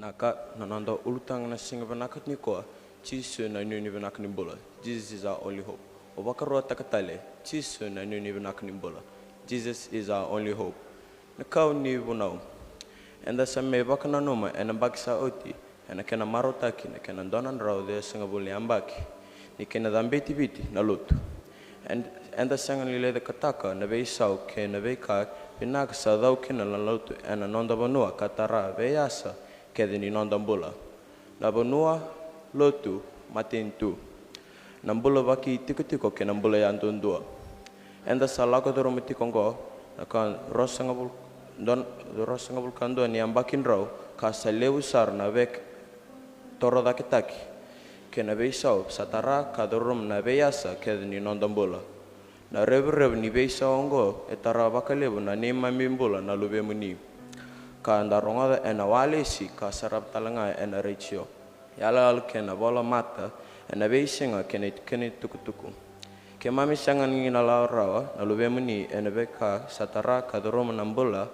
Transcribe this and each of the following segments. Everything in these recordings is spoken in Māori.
Naka nananda ulutang na singa vanakat ni koa, Chisu na nuni vanak ni bola. Jesus is our only hope. O wakaroa takatale, Chisu na nuni vanak ni bola. Jesus is our only hope. Nakau ni vunau. Enda sa me wakana noma ena bakisa oti, ena kena marotaki, na kena donan rau de singa buli ambaki. Ni kena dambeti viti na lutu. Enda sanga ni le de kataka na vei sau ke na vei ka pinaka sa dau kena la lutu ena nonda vanua katara vei asa ke de ni nonda mbula. Na vanua lotu matintu. Nambula waki tiko ke nambula yantundua. Enda sa lako doro mitikongo na kan rosanga vulkando ni ambakin rau ka sa lewu sar na vek toro dakitaki ke na vei sau satara ka dorom na vei asa ke de ni nonda mbula. Na rev ni vei sau ongo e tara wakalevu na ni mamimbula na luve muni. Ka andarongada ena walesi ka sarap talanga ena reichio. Yala ke na bola mata ena vei singa ke ne tukutuku. Ke mami sanga ni na la rawa na luve muni ena veka satara ka doroma nambula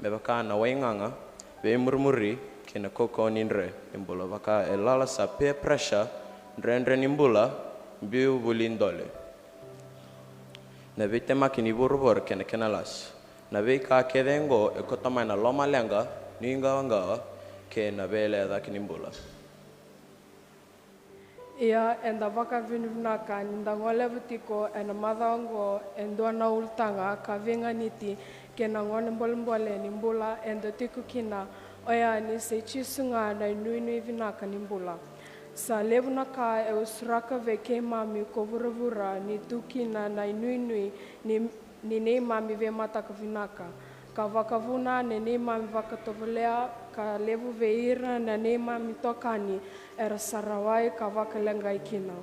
me baka na wainganga ve murmuri ke na koko ninre imbula baka e lala sa peer pressure ndre nimbula biu bulindole. Na vei te maki ni burubor ke na kenalas. Na vei ka kedengo e kotamai na loma lenga ni ngawa ke na vele da kinimbula. Ia enda waka vinunaka ninda ngole vutiko ena madhango endua na ultanga ka venga niti ke na ngone mbole nimbula enda tiku kina oya ni se chisunga na nui vinaka nimbula. Sa levuna ka e usuraka ve ke mami ko vuravura ni tukina na nui ni nei mami ve mataka vinaka. Ka wakavuna ne nei mami wakatovulea ka levu veira na nei mami tokani era sarawai ka wakalenga ikina.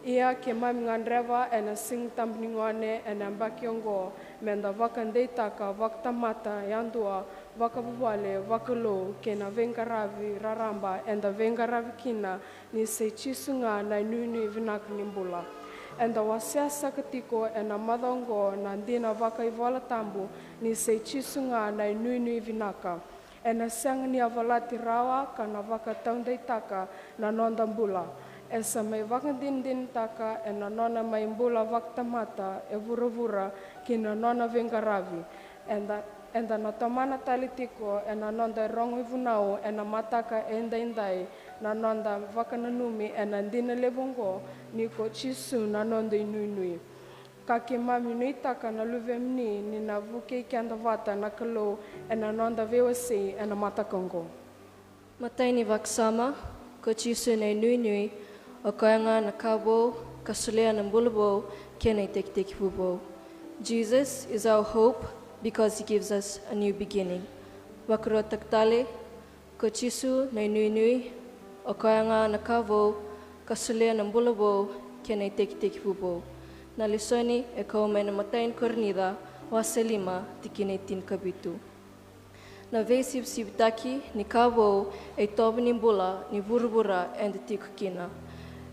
Ia ke mami ngandreva ena sing tambningone ena mbakiongo menda wakandeita ka waktamata yandua wakavuwale wakalo ke na vengaravi raramba enda vengaravi kina ni se chisunga na nui vinak nimbula. Enda wasiasa ketiko ena madongo na ndina waka iwala tambu ni se chisunga na nui vinaka. Ena sang ni avalati rawa ka na waka taundeitaka na nondambula. Esa mai wakandindin taka ena nona mai mbula waktamata e vuravura ki na nona vengaravi. Enda na tamana talitiko ena nonda rongo ivunau ena mataka indai na nonda wakananumi ena ndina levongo ni ko chisu na nonda inui. Kake mami nuitaka na luvemni ni na vuke kianda vata na kalo ena nonda vewasi ena matakongo. Mataini vaksama ko chisu na inui o koanga na kabo kasulea na mbulabo kena teki fubo. Jesus is our hope because he gives us a new beginning. Wakuro taktale ko chisu na inui o koanga na kabo kasulea na mbulabo kena teki fubo. Na lisoni e kaume na matain kornida waselima tikine tin kabitu. Na vesib sibtaki ni kabo e tob ni mbula ni vurbura and tikukina.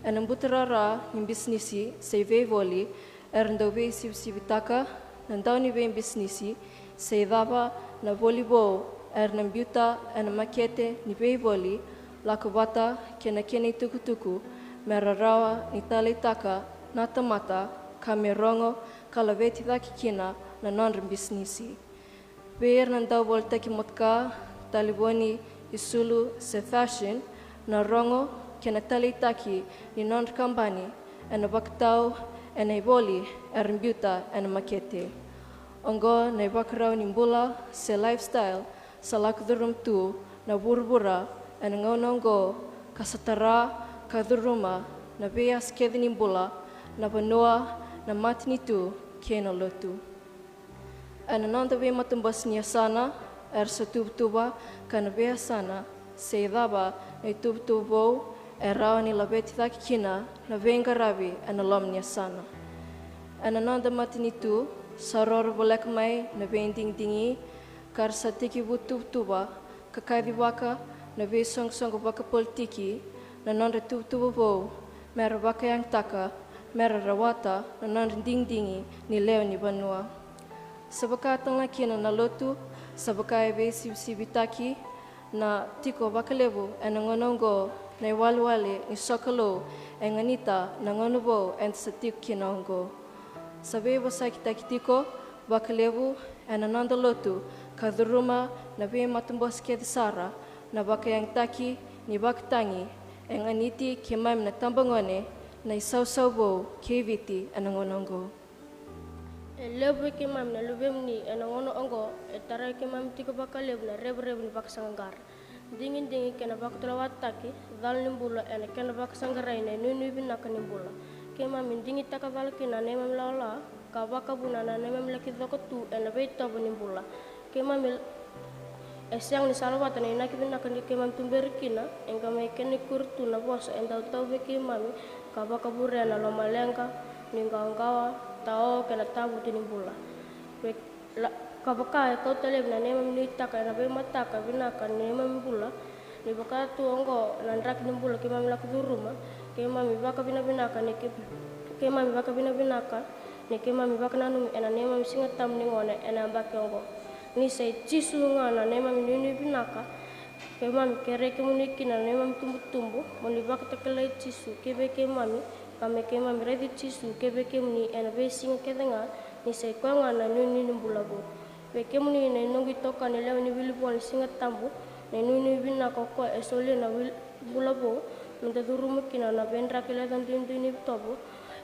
En mbutarara ni bisnisi se vevoli erndo vesib sibtaka nandau ni vem bisnisi se daba na volleyball na mbuta en makete ni vevoli lakubata kena kene tukutuku merarawa ni talitaka na tamata kamerongo kalaveti daki kina na non bisnisi. Ver nandau voltaki motka taliboni isulu se fashion na rongo kena talitaki ni non kambani ena baktau ena iboli ermbuta ena makete. Ongo na bakrau ni mbula se lifestyle salak durum tu na burbura ena ngonongo kasatara kaduruma na beas kedini mbula na banua na matni tu kena lotu. Ena nonda ve matumbas nia sana sa tubtuba kana ve sana se daba na tubtubo rawa ni labeti taki kina na vengaravi ena lom nia sana. Ena nonda matni tu saror bolek mai na vending dingi kar sa tiki tubtuba kakadi waka na ve song waka politiki na nonda tubtubo bo mera waka yang taka mera rawata na nonda dingdingi ni leo ni banua. Sabaka tang kina na lotu sabaka e ve sibitaki na tiko bakalevu e na ngonongo na walwale ni sokalo e nganita na ngonobo and sa tiko kinongo. Sabi basa kita kitiko bakalevu e na nandalotu kaduruma na be matumbos ke sara na bakayang taki ni baktangi e nganiti kimam na tambangone na isawsawbo keviti e na ngonongo. Lebu ke mam na lubem ni anangono ongo etara ke mam tiko bakalebu na rebu ni baksangar dingin kena bakutrawataki dal nimbula ena kena baksangarai na nunu binaka nimbula ke mam dingi takawal kina ne mam lala ka bakabuna na ne mam laki dokotu ena beito nimbula ke mam esyang ni salawata na inaki binaka ni ke mam tumberikina enga me kene kurtu na bosa enda tau be ke mam ka bakabure na lo malenga ningawa tao kena tabu tinimbula kabaka kau teleb na nema minitaka na be mataka binaka nema mbula ni baka tu ongo landrak nimbula ke mam lak duruma ke mam baka binaka ni ke mam baka binaka ni ke mam baka nanu ena nema singa tam ni ngone ena baka ongo ni sei cisunga na nema minini binaka ke mam kere ke muniki na nema tumbu moni baka takelai cisu ke be ke mami kami ke mam ready cisu ke be ke muni ena be singa ke denga ni sei kwanga na nuni nimbula bo be ke muni na nongi toka ni lew ni wilipon singa tambu na nuni binaka ko esole na bula bo minta durumu kina na bendra ke ledan ni tobo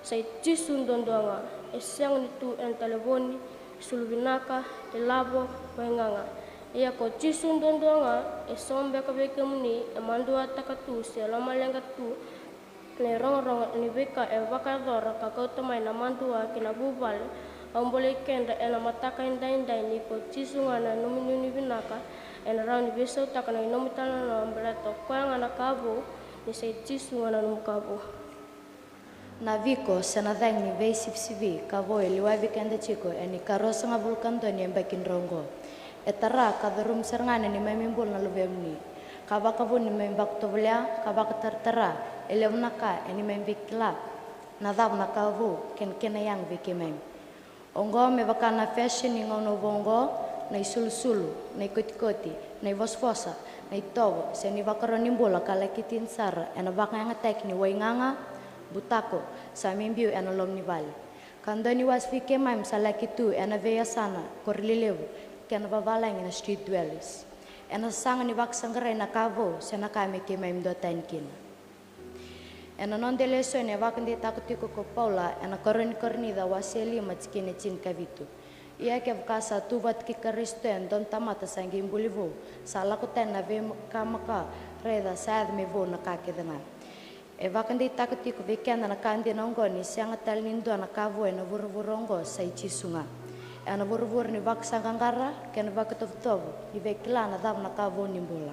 sei cisu ndondonga esyang ni tu en telefoni sulubinaka elabo wenganga ia ko cisu ndondonga esombe ka be ke muni emandua takatu selama lenga tu le rong ni beka e bakadora ka kau tamai na mandua kina bubal ambole kenda ena mataka indai ni ko cisunga na numini binaka ena rauni beso takana inomitana na ambleto kwanga na kabo ni sei cisunga na numkabo na viko sana dang ni vesipsivi kavo liwavi kenda chiko eni karosa nga vulkanto ni embakin rongo etara kadarum serngane ni memimbul na lubemni kabakavu ni membak tovlia kabak tertera elemnaka eni membikla nadab nakavu ken yang vikimem ongo me bakana fashion ni ngono bongo na isulsulu na ikoti na vosfosa na itobo seni bakaroni mbola kala kitin sar ena bakanga tek ni wainganga butako sa membiu ena lomni vale kandoni was vikemem salakitu ena veya sana korlilevu ken babalang na street dwellers ena sang ni baksangare na kavo sena kame kemem dotankin ena non deleso ne vakandi takutiko ko paula ena korni da waseli matskine chin kavitu ia ke vkasa tuvat ki kristo en don tamata sangi mbulivo sala ko ten na ve kamaka reda sad me vo na kakedanga e vakandi takutiko vekenda na kandi na ngoni sianga talnindo na kavo ena vuruvurongo sai chisunga ena vuruvur ni vaksangangara ken vakatov ni vekla na dam na kavo nimbula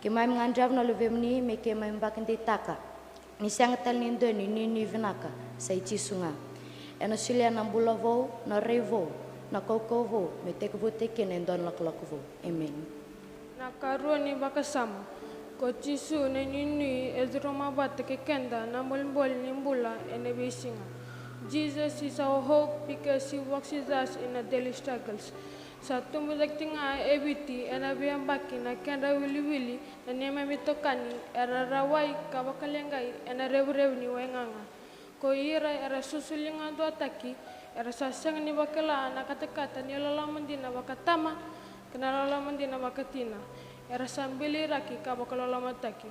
ke mai nganjav na luvemni me ke mai vakandi taka ni sianga talnindo ni vinaka sai chisunga ena silia na mbulavo na revo na kokovo me tekvo teken endon laklakovo amen na karoni bakasama ko chisu na nini ezroma bat ke kenda na molbol nimbula ene bisinga Jesus is our hope because he walks with us in our daily struggles. Sa tumulagtinga ebiti ena biambaki na kenda wili na nema mitokani era rawai kabakalengai ena revu ni wenganga ko ira era susulinga do ataki era sasang ni bakala na katakata ni lalaman din na bakatama kana lalaman din na bakatina era sambili raki kabakalalaman taki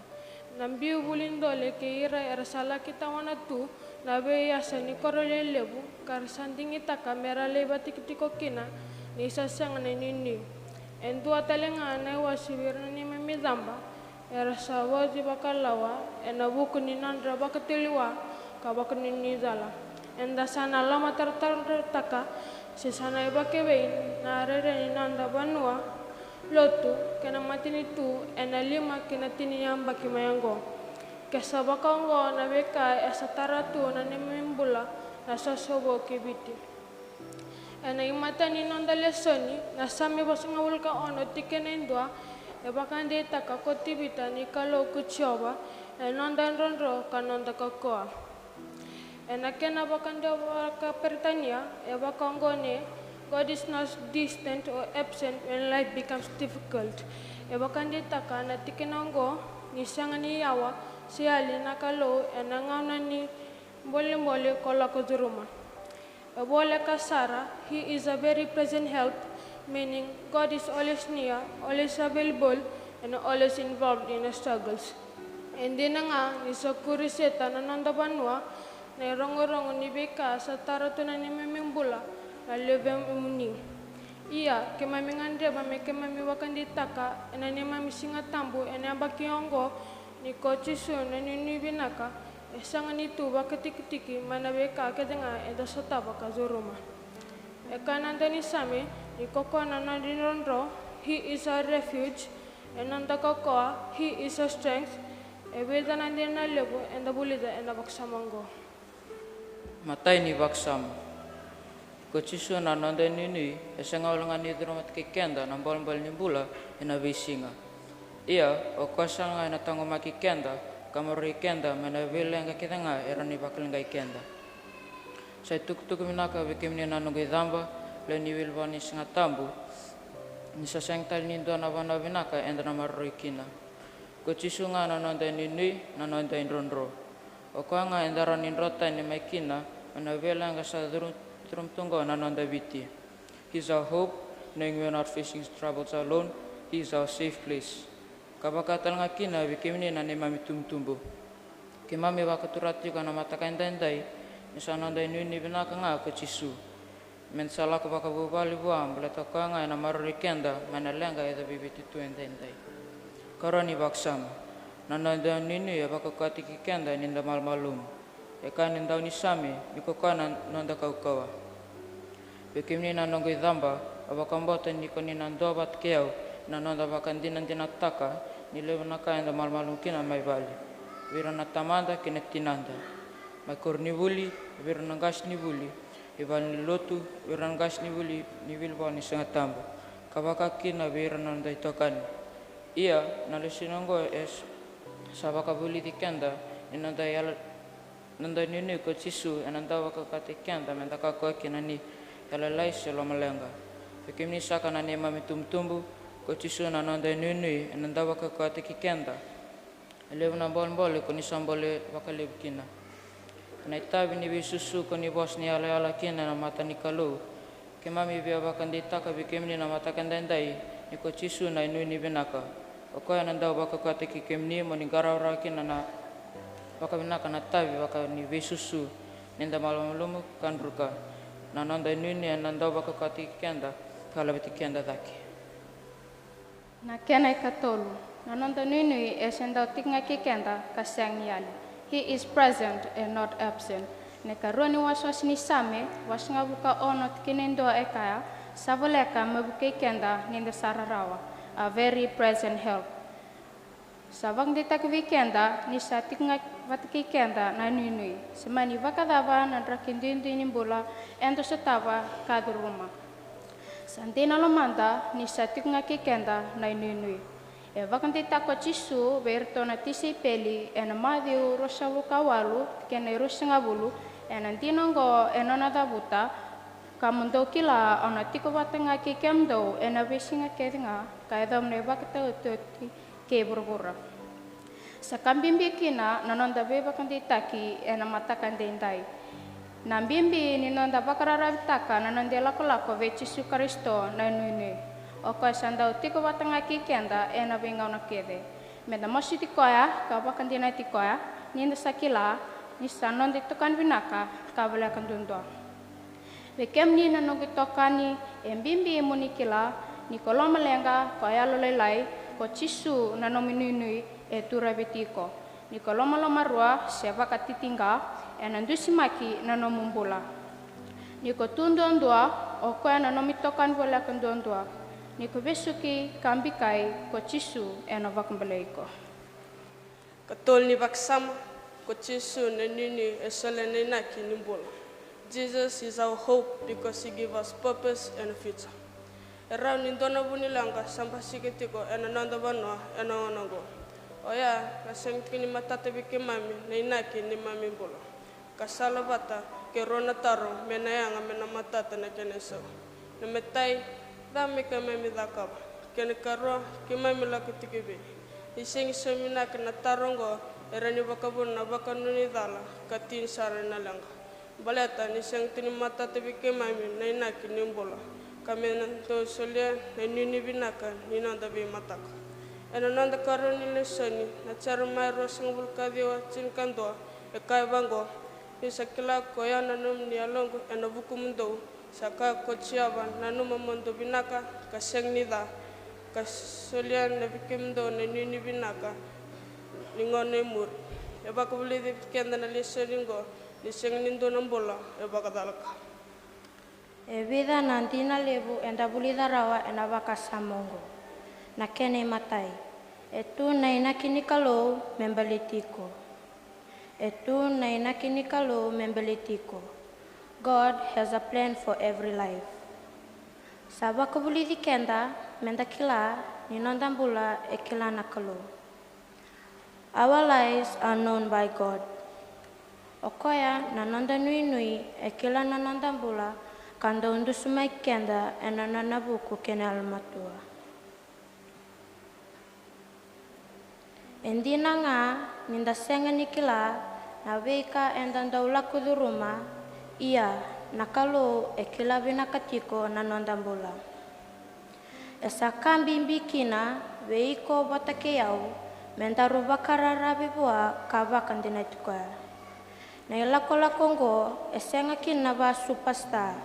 nambiu bulindole ke ira era sala kita wana tu na beyasa ni korole lebu kar sandingi ta kamera leba tikitiko kina ni sasang na nini endu atalenga na wasibir ni memidamba era sawaji bakalawa ena buku ni nandra bakatiliwa kabakani ni zala enda sana lama taka sesana ibakebein na rere ni nanda banua lotu kena matini tu ena lima kena tini yamba kimayango kesabakango na beka esatara tu na nemimbula na sasobo kibiti ena imata ni nanda lesoni na sami basunga wulka ono tikena indua ebakande taka kotibita ni kalo kuchoba enonda nronro kanonda kakoa ena kena bakanda baka pertania e bakangone God is not distant or absent when life becomes difficult. Ebakandi taka na tikinongo ni sangani yawa siali nakalo enangana ni mbole kola kozuruma. Ebole kasara, he is a very present help, meaning God is always near, always available, and always involved in the struggles. And then nga ni sakuri seta nananda banwa na rongo ni beka sa taratuna ni memimbula na leve muni. Iya ke mami ngandre ba me ke mami wakandi taka na ni mami singa tambu ena bakiongo ni kochisu na ni binaka esanga ni tu bakatiki mana beka ke denga eda sota bakazuruma. Ekananda ni same ni kokona na dinondro, he is a refuge, and nanda kokoa, he is a strength. Ebeda nandina lebo enda bulida enda baksamango. Matai ni baksam. Kochisu na nanda nini esenga ulangan ni dromat kikenda na bol ni bula ena visinga. Ia o kosanga ena tango maki kenda kamari kenda mena vilenga kitanga era ni baklinga kenda. Sai tuk minaka bikimni nanu gidamba le ni wilvani singa tambu. Ni sasang tal ni dona vana vinaka enda na marroikina. Kochisu nga na nanda nini na nanda indronro. O kwanga enda ranin rota ni maikina mena vilenga sa Trumtungo Nananda Viti. He is our hope, knowing we are not facing troubles alone. He is our safe place. Kabakatal nga kina bikimni na ni mami tumtumbo. Kimami wakaturati ka na matakan dendai, isa nanda inuni binaka nga Kochisu. Mensala ko bakabubali buam, balata ka nga na marurikenda, manalenga eda bibititu endendai. Karani baksam, nananda nini ya bakakati kikenda ninda malmalum. Eka ninda unisame, bikokana nanda kaukawa. Bikimni na nongo idhamba, abakambota niko ni nandobat keo, na nanda bakandinan dinataka, nilewa naka enda malmalum kina may bali. Vira natamanda kinetinanda. May kornibuli, vira nangas nibuli, ibal nilotu, vira nangas nibuli, nibilbo ni sangatambo. Kabaka kina vira nanda itokani. Ia, nalisinongo es, sabakabuli dikenda, inanda yala, nanda nini Kochisu enanda wakakati kenda mendaka kwa kinani yalalai selo malenga. Fikimni saka nani mami tumtumbu Kochisu na nanda nini enanda wakakati kikenda. Elevu na bol koni sambole wakalib kina. Naitabi ni bisusu koni bos ni ala kina na mata ni kalu. Kemami bia bakanditaka bikimni na mata kandendai ni Kochisu na nini binaka. Okoya nanda wakakati kikimni monigara kina na waka binaka na tabi waka ni vesusu nenda malamumu kandruka na nanda nini nanda waka kati kenda kala beti kenda daki na kena katolu na nanda nini esenda tinga kenda kasang yali. He is present and not absent. Ne karoni wasos ni same wasinga buka ono tikinendo ekaya savoleka mabuke kenda nenda sararawa, a very present help. Savang ditak vikenda ni satinga vatiki kenda na nunui. Semani vakadava na drakindindi ni bola endo setava kaduruma. Santina lomanda ni satinga kenda na nunui. E vakandita Kochisu verto na tisi peli ena madiu rosavu kawalu kena rusinga bulu ena dinongo enona dabuta kamundo kila ona tiko vatenga kemdo ena visinga kedinga kaedam ne vakata utoti ke burbura. Sa kambimbi kina nanonda beba kanditaki ena matakan dendai. Nambimbi ni nonda bakararabitaka nanondela kolako vechisu Kristo na nuni. Oko sanda utiko watanga kikenda ena benga na kede. Meda mositi koya ka bakandina tikoya ninda sakila ni sanondi tukan binaka kabla kandundwa. Bekem ni nanogitokani embimbi munikila ni koloma lenga koya lolelai Kochisu na nominunui e tura betiko. Ni koloma lomarua seva katitinga e nandusimaki na nomumbula. Ni kotundondua o koya na nomitokan bola kandondua. Ni kobesuki kambikai Kochisu e novakambaleiko. Katol ni baksam Kochisu na nini e solenenaki nimbula. Jesus is our hope because he gives us purpose and a future. Around in dona bunilanga sampai sikitiko ena nanda banwa ena onango. Oya kaseng kini matata bike mami na inaki ni mami bola. Kasala bata ke rona taro menayanga mena matata na keneso. Nemetai dame ka mai midakaba. Kene karua ki mai milaka tikibe. Ising semina kena tarongo erani bakabun na bakanuni dala katin sare na langa. Baleta ni seng tini mata tebi ke mai na inaki nimbola. Kami nanto solia na nini binaka ni nanda bi mataka. Ena nanda karuni lesoni na cara mai rosang bulkadio cinkandoa e kai bango. Isa kila koya nanum ni alongo ena buku mundo saka kochiaba nanum mondo binaka kaseng nida kasolia na bikimdo na nini binaka lingone mur. E baka buli di kenda na lesoningo ni seng nindo nambola e baka dalaka. E vida nantina lebu enda buli darawa ena baka samongo. Na kene matai. E tu na inakini kalau membalitiko. E tu na inakini kalau membalitiko. God has a plan for every life. Sabaka buli di kenda menda kila ni nondambula e kila na kalau. Our lives are known by God. Okoya na nonda nui nui e kila na nondambula kanda undu sumai kenda e na nanabuku kene almatua. Endina nga ninda senga nikila na veika enda ndaula kuduruma ia nakalo e kila binakatiko na nondambula. Esa kambi mbikina veiko batake yau mentaru bakara rabi bua kabakan dinaitukaya. Na ilako lakongo esenga kina ba superstar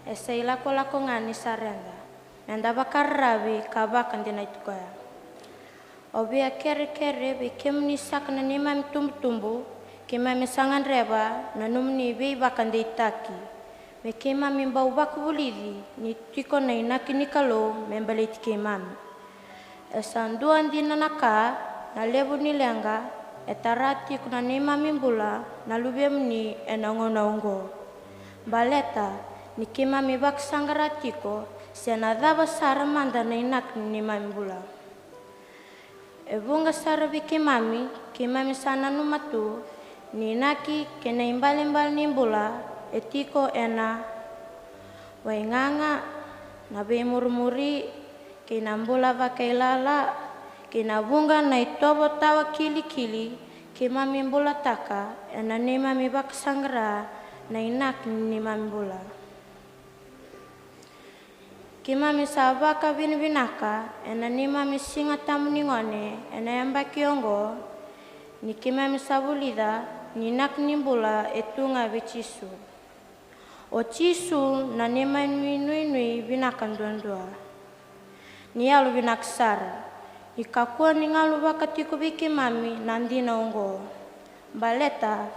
esa ilako lakonga ni sarenda menda bakara rabi kabakan dinaitukaya. Obia kere-kere be kemni sakna ni mam tumbu kema misangan reba na numni be bakan de itaki me kema mimbau baku bulidi ni tiko na inaki ni kalo membaliti kemami esanduan di nanaka na lebu ni lenga etarati kuna ni mamimbula na lubem ni enangona ungo baleta ni kema mi bak sangaratiko sena daba saramanda na inak ni mamimbula. Ebunga sarabi kemami sana numatu ni naki kena imbal nimbula etiko ena wainganga na be murmuri kena mbula vakailala kena bunga na itobo tawa kili kemami mbula taka ena nema mi bak sangra na inak ni mambula. Kima misabaka binaka ena nima misinga tamu ningone ena yamba kiongo ni kima misabulida ni nak nimbula etunga bichisu. O chisu na nima nui binaka ndondua. Ni alu binaksara. Ni kakua ni ngalu bakatiko bikimami nandina ungo. Baleta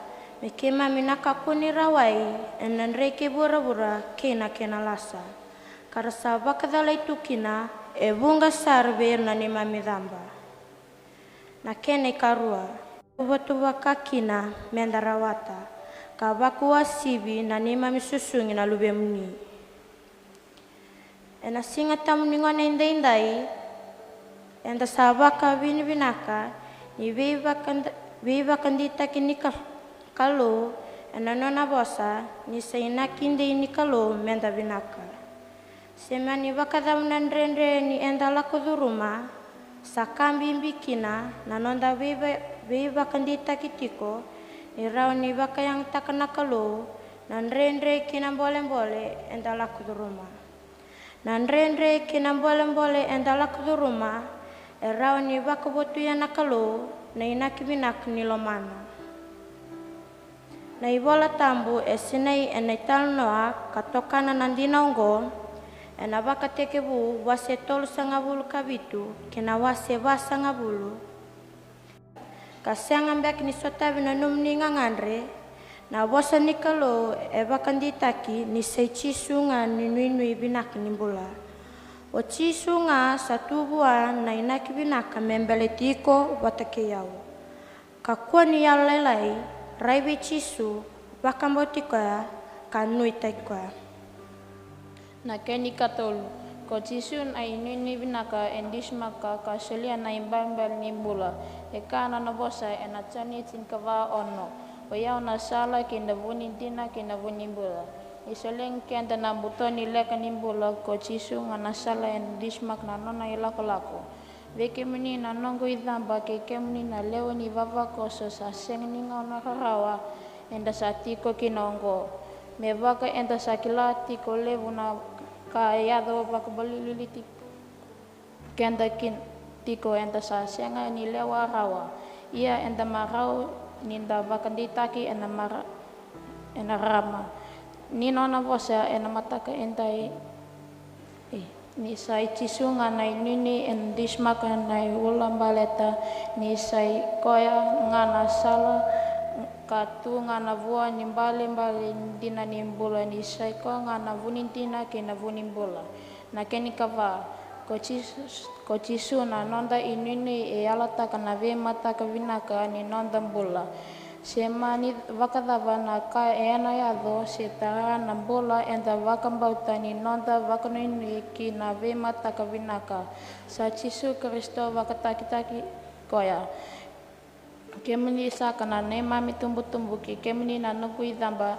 me kimami nakakuni rawai ena nreke bura-bura kena lasa. Karasa bakadala itu kina e bunga sarbe na ni mamidamba. Na kene karua tuba kakina mendarawata kabaku wasibi na ni mamisusungi na lubemni. Ena singa tamu ningone indai enda sabaka binaka ni biba kandita kini kalau ena nona bosa ni saina kinde ini kalau menda binaka. Semani bakadam nandrendre ni enda lako duruma sakambi mbikina na nonda beba kandita kitiko ni rau ni baka yang takana kalo nandrendre kina mbole enda lako duruma nandrendre kina mbole enda lako duruma rau ni baka botu ya nakalo na inakibinak ni lomana na ibola tambu esinai enaital noa katokana nandina ungo ena baka tekebu wase tolu sangabulu kabitu kena wase basangabulu kasanga mbek ni sotabi na numni ngangandre na bosa nikalo e baka nditaki ni seichisunga ni nui binak nimbula o chisunga satubua na inaki binaka membeletiko watake yau kakua ni yalalai raibe chisu baka mbotikoya kanui taikoya. Na keni katolu, ko chisun ay nini binaka endismaka kaselia na imbambal nimbula, ekana na bosa enachani tinkava ono, oyao na sala kinda vuni dina kinda vuni bula. Isoleng kenda na butoni leka nimbula ko chisu nga nasala en dismak na nona ilako-lako. Veke muni na nongo idhamba ke muni na leo ni vava koso sa seng ninga na harawa enda sa tiko kinongo. Me vaka enda sa kila tiko levu na ka yado vaka balilili kenda tiko enda sa senga ni lewa rawa. Ia enda marau ninda vaka ditaki ena rama. Ni nona vosa ena mataka endai ni sai chisunga nai nini en dismaka nai ulam baleta ni sai koya ngana sala katu ngana vua ni mbale dina nimbula ni sai ko ngana vunintina ke na vunimbula na keni kava ko chisuna nonda inini e alata kana ve mataka vinaka ni nonda mbula. Semani vakadava na ka ena yado se tara na bola enda vakambauta ni nonda vakanini ki na ve mataka vinaka. Sa Chisu Kristo vakataki koya. Kemini saka na nema mitumbu kemini na nuku idhamba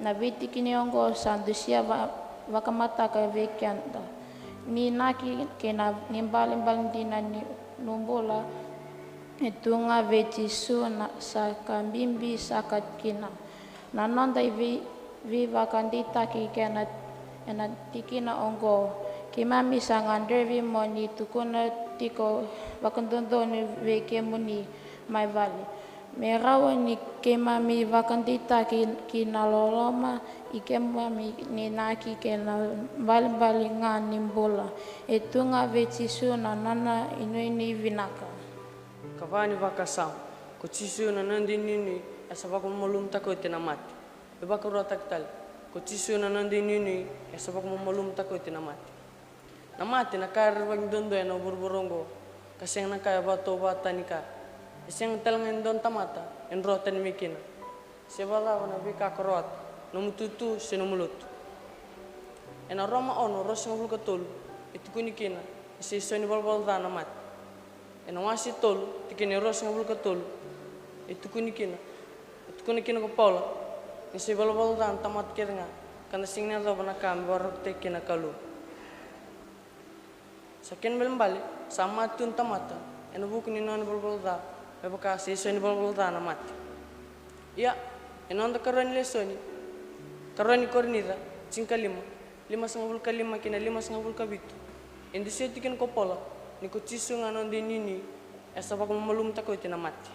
na viti kiniongo sandusia vakamataka vekianta. Ni naki ke na nimbali dina ni numbola Etunga vecisu na saka bimbi saka kina. Na nonda vi vakandita ki kena ena tikina ongo. Kimami sangander vi moni tukuna tiko vakandondo ni veke muni mai vali. Merawa ni kimami vakandita ki na loloma ikemami ni naki kena bali nga nimbola. Etunga vecisu na nana inuini vinaka. Kavani vakasam, ko chisu na nandi nini asa vako malum tako tina mati. Bebaka rota kitali, ko chisu na nandi nini asa vako malum tako tina mati. Na mati na kar vang dondo na burburongo, kaseng na kaya bato bata ni kar. Iseng talangan don tamata, en rota ni mikina. Sebala na bika korot, no mututu sinumulut. En aroma ono ros ngabul katul, itu kunikina, isi soni balbal na mati. Ena wasi tolu, tikene ros ngabul ka tolu. Itu kunikina ko Paula. Nisi balabal dan tamat kiringa. Kana singna do bana kam warok tekina kalu. Saken belembali sama tun tamata. Ena buku ni non balabal da. Bebaka seso ni balabal da na mati. Ya, ena onda karani lesoni. Karani kornida, cingka lima sangabul ka lima kina lima sangabul ka bitu. Endi setiken ko Paula. Ni ko chisu nga non di nini esa bako malum tako itina mati.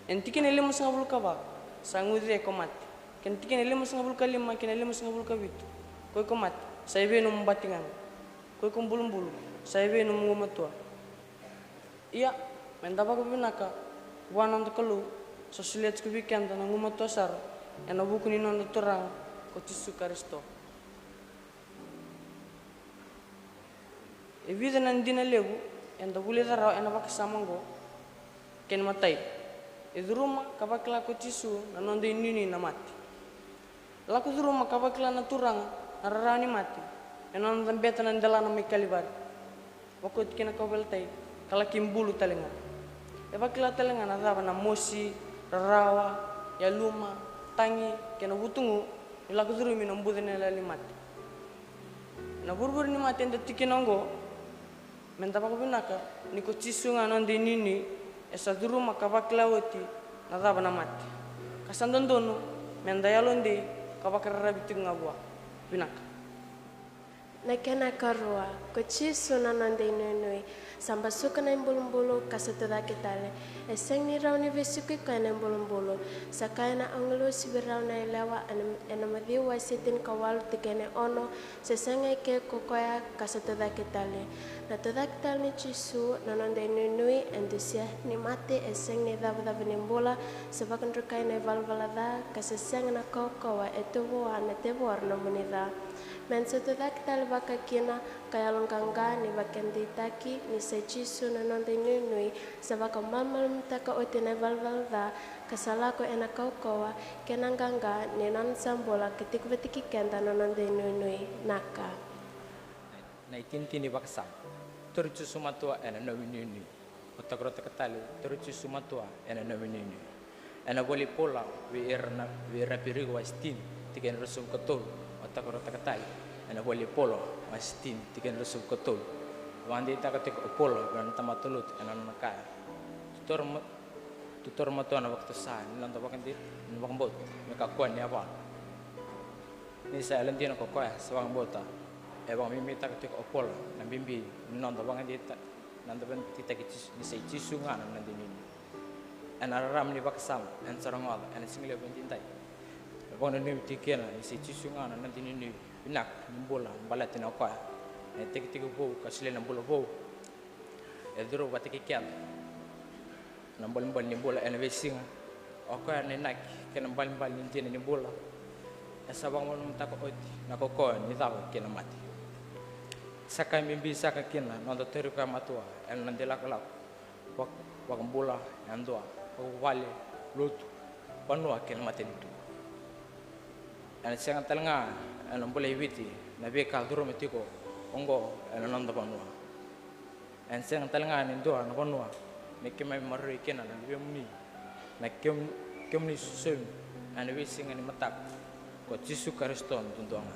Entikin elima sangabul ka ba sangudre ko mati. Kentikin elima sangabul ka lima kina elima sangabul ka bitu. Koi ko mati saibe no mbatingan. Koi ko bulum saibe no ngumatua. Iya mendaba ko binaka buanan takalu sosilet ko bikenda na ngumatua sar ena buku ni non turang ko chisu Kristo. E vida nandina lebu, enda bule darau ena baka samango, ken matai. E duruma kabakla ko chisu na nonde nini na mati. Laku duruma kabakla na turang na rarani mati. Ena nonde beta nandela na mikalibari. Wakot kena kabeltai kala kimbulu talenga. E bakla talenga na daba na mosi, rarawa, ya luma, tangi, kena butungu, laku durumi na mbudene lali mati. Na burbur ni mati enda tikinongo. Mentapa ko binaka ni ko chisu nga nandi nini esa duru makabakla woti na daba na mati. Kasandondono mendayalondi kabakara bitu ngabwa binaka. Nakena karua ko chisu na nandi nini samba suka na imbulumbulu kasatuda kitale eseng ni raw ni vesuki ka na imbulumbulu sakaya na anglo sibiraw na ilawa ena madiwa sitin kawal tikene ono sesanga ke kokoya kasatuda kitale na tuda kitale ni chisu na nande nunui endusia ni mate eseng ni dava nimbula sebakan rukai na valvalada kaseseng na kokowa etuwa na tebor na munida. Mensa tuda kitale baka kina kaya longkanga ni bakenditaki ni sechisu na nonde nunui sabaka malmal mtaka otine valvalda kasalako ena kaukowa kenanganga ni non sambola ketik betiki kenda na nonde nunui naka. Na itintini baksam turchu sumatua ena nunui otakrota katali turchu sumatua ena nunui ena boli pola vi rapirigo wastin tiken resum ketul otak rota ketai ana boleh polo mastin tiken resum ketul wandi ta ketik polo dan tamatulut ana nakaya tutor mo to na waktu sa nilang to bakit nang bot mereka kuan ni apa ni sa alam dia ko koya sawang bota e bang mi ta ketik opol nang bimbi non to bakit dia nan to ben tita kicis ni sei cisunga nan dini ana ram ni baksam en sarangol en single ben tintai bang ni tikena ni sei cisunga nan dini ni binak nimbola balatin ko e tik bo kasile nan bola bo e duro batiki kian nambal ni bola en vesing ako ni nak ke nambal ni tin ni bola esabang mo ta ko oti nako ko ni ta ke na mati sakai mimbi saka kina no teru ka matua en nandela kala wak bola andua ko wale lutu panua ke na mati itu en senga talnga en bola witi na be ka duro metiko ongo en nanda panua en senga talnga ni doa na panua ne kemai marui kena na be muni na kem ni susum ana we singa ni matak ko Yesus Kristus tuntunga